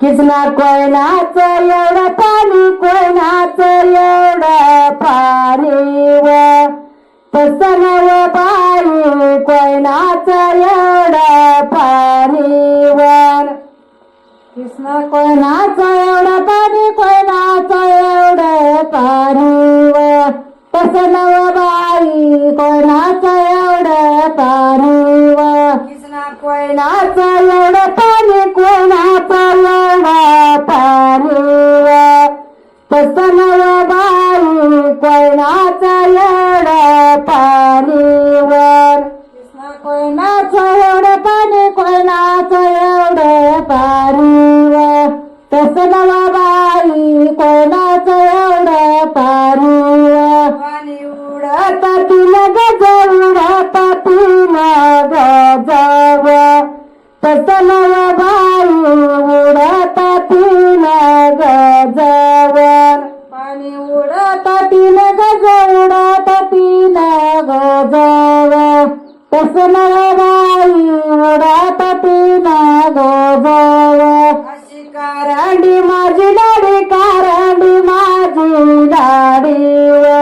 कृष्णा कोयनाचं एवढं पाणी कोयनाचं एवढं पाणी व तसं नव बाई कोयनाचं एवढं पाणी वर कृष्णा कोयनाचं एवढं पाणी कोयनाचं एवढं पाणी व तसं नव बाई कोयनाचं एवढं पाणी व कृष्णा कोयनाचं एवढं पाणी कोयनाचं एवढं पाणी व तसं नव बाई कोयनाचं एवढं पाणी वर कृष्णा कोयनाचं एवढं पाणी कोयनाचं एवढं पाणी व तसं नव बाई कोयनाचं एवढं पाणी व पाणी उडत तिला गज उडत तिला गजव तसं नव बाई उडत तिला गजवर पाणी उडत तिला गज उडत तिला गजव तसं नव बाई उडत तिला गजव अशी कारंडी माझी लाडी कारंडी माझी लाडी व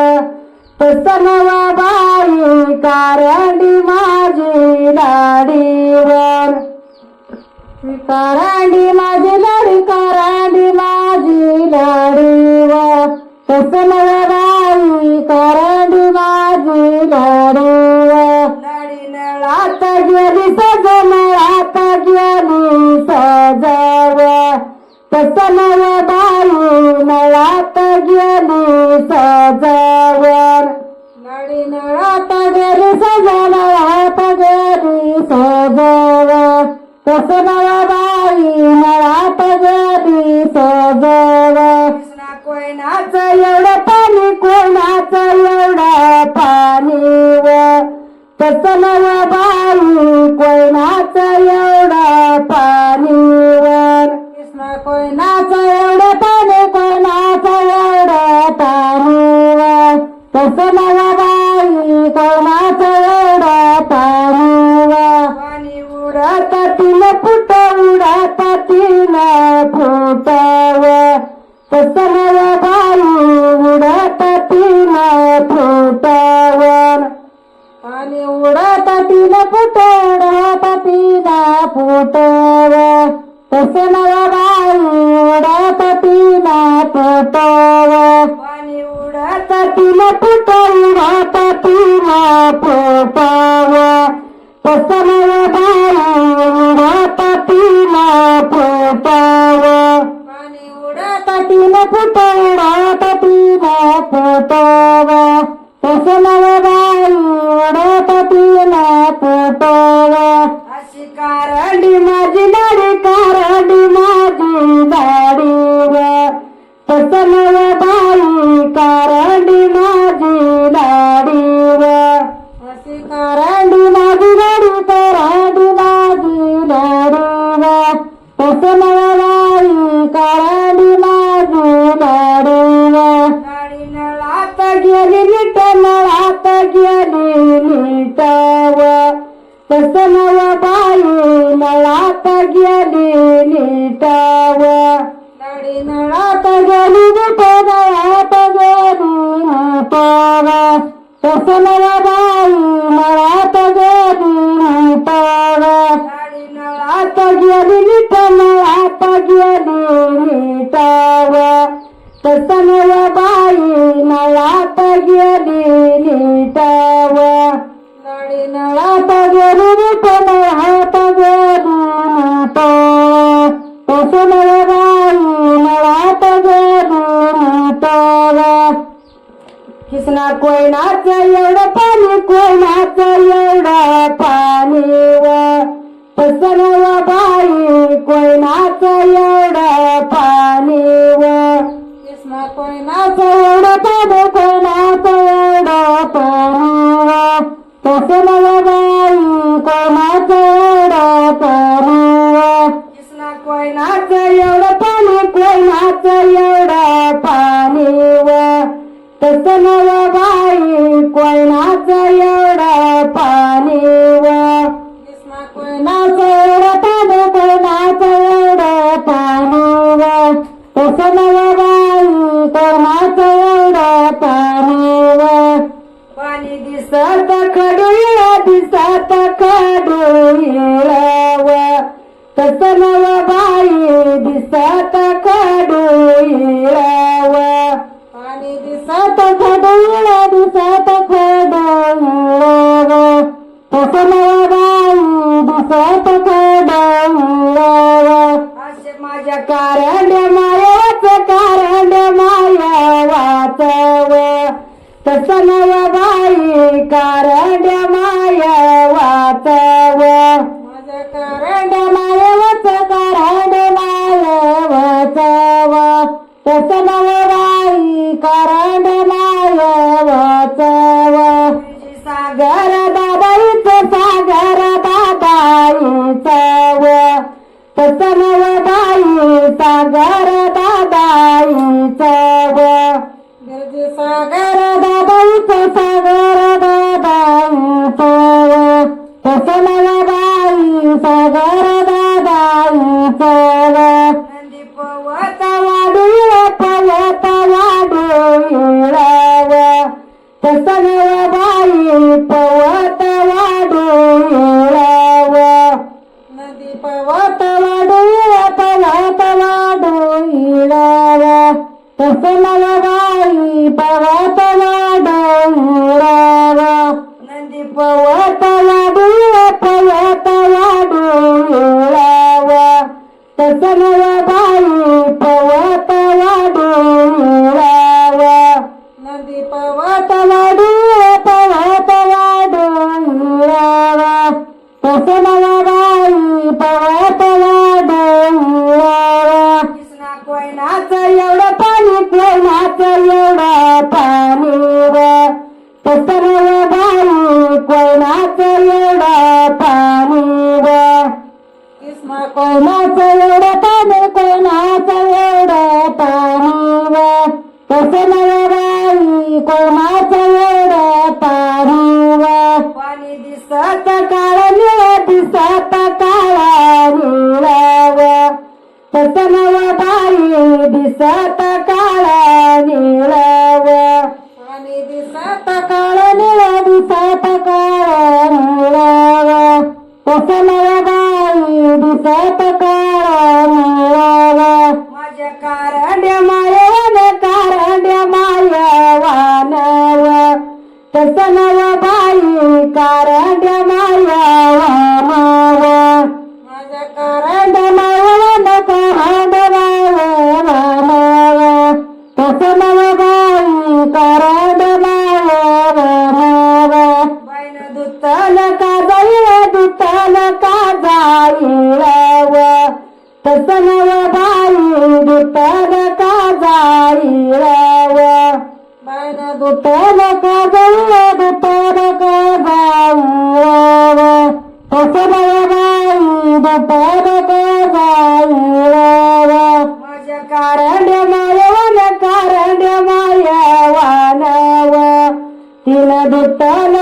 तसं नव बाई कारंडी माझी लाडी वर कारंडी माझी लाडी कारंडी माझी लाडी व तसं नव बाई कारंडी माझी लाडी व लाडी नळात गेली सज नळात गेली सजव तसं नव बाई नळात गेली सजवर लाडी नळात गेली सज नळात गेली सजव तसं नव बाई नळात गेली सजव कृष्णा कोयनाचं एवढं पाणी कोयनाचं एवढं पाणी व तसं नव बाई कोयनाचं एवढं पाणी वर कृष्णा कोयनाचं एवढं पाणी कोयनाचं एवढं पाणी व तसं नव बाई कोयनाचं एवढं पाणी व पाणी उडत तिला फुट उडत तिला फुटव तसं नव बाई उडत तिला फुटवर पाणी उडत तिला फुट उडत तिला फुटव तसं नव बाई उडत तिला फुटव पाणी उडत तिला फुट उडत तिला फुटव तसं नव बाई उडत तिला फुटव पाणी उडत तिला फुट उडत तिला फुटव तसं नव बाई उडत तिला फुटव अशी कारंडी माझी लाडी कारंडी माझी लाडी व तसं नव बाई कारंडी माझी लाडी व अशी कारंडी माझी लाडी कारंडी माझी लाडी व तसं नव बाई कारंडी माझी लाडी व लाडी नळात गेली नीट नळात गेली नीट व तसं नव बाई नळात गेली नीट व लाडी नळात गेली नीट नळात गेली नीट व तसं नव बाई नळात गेली नीट व लाडी नळात गेली नीट नळात गेली नीट व तसं नव बाई नळात गेली नीट व लाडी नळात गेली नीट नळात गेली नीट तसं नव बाई नळात गेली नीट व कृष्णा कोयनाचं एवढं पाणी कोयनाचं एवढं पाणी व तसं नव बाई कोयनाचं एवढं पाणी व कृष्णा कोयनाचं एवढं पाणी कोयनाचं एवढं पाणी व तसं नव बाई कोयनाचं एवढं पाणी व कृष्णा कोयनाचं एवढं पाणी कोयनाचं एवढं पाणी व तसं नव बाई कोयनाचं एवढं पाणी व कृष्णा कोयनाचं एवढं पाणी कोयनाचं एवढं पाणी तसं नव बाई कोणाचं एवढं पाणी व पाणी दिसत खडूळ दिसत खडूळ व तसं नव बाई दिसत खडूळ व पाणी दिसत खडूळ दिसत खडूळ व तसं नव बाई दिसत खडूळ व असे माझ्या कारंड्या मायावाच कारंड्या मायावाच व तसं नव बाई कारंड्या मायावाच व माझ्या कारंड्या मायावाच कारंड्या मायावाच व तसं नव बाई कारंड्या मायावाच व सागर दादाईच सागर दादाईच व तसं नव बाई सागर दादाईच व सागर दादाईच सागर दादाईच व तसं नव बाई सागर दादाईच व नंदी पवत वाडूळ पवत वाडूळ व तसं नव बाई पवत वाडूळ व नदी पवत वाडूळ पवत वाडूळ व तसं नव बाई पवत वाडूळ व नदी पवत वाडूळ पवत वाडूळ व तसं नव बाई पवत वाडूळ व नदी पवत वाडूळ पवत वाडूळ व तसं नव बाई पवत वाडूळ व कृष्णा कोयनाचं एवढं पाणी कोयनाचं एवढं पाणी व तसं नव बाई कोयनाचं एवढं पाणी व कृष्णा कोयनाचं एवढं पाणी कोयनाचं एवढं पाणी व तसं नव बाई कोयनाचं एवढं पाणी व पाणी दिसत काळं निळं दिसत काळं निळं व तसं नव बाई दिसत काळं निळं व पाणी दिसत काळं निळं दिसत काळं निळं व तसं नव बाई दिसत काळं निळं व माझ्या कारंड्या मायवान कारंड्या मायवान व तसं नव बाई कारंड्या मायवान व माझ्या कारंड्या मायवान कारंड्या मायवान व तसं नव बाई कारंड्या मायवान व बाईनं दुतल का जाईल दुतल का जाईल व तसं नव बाई दुतल का जाईल व बाईनं दुतल का जाईल दुतल का जाईल व तसं नव बाई दुतल का जाईल व माझ्या कारंड्या मायवान कारंड्या मायवान व तिनं दुतल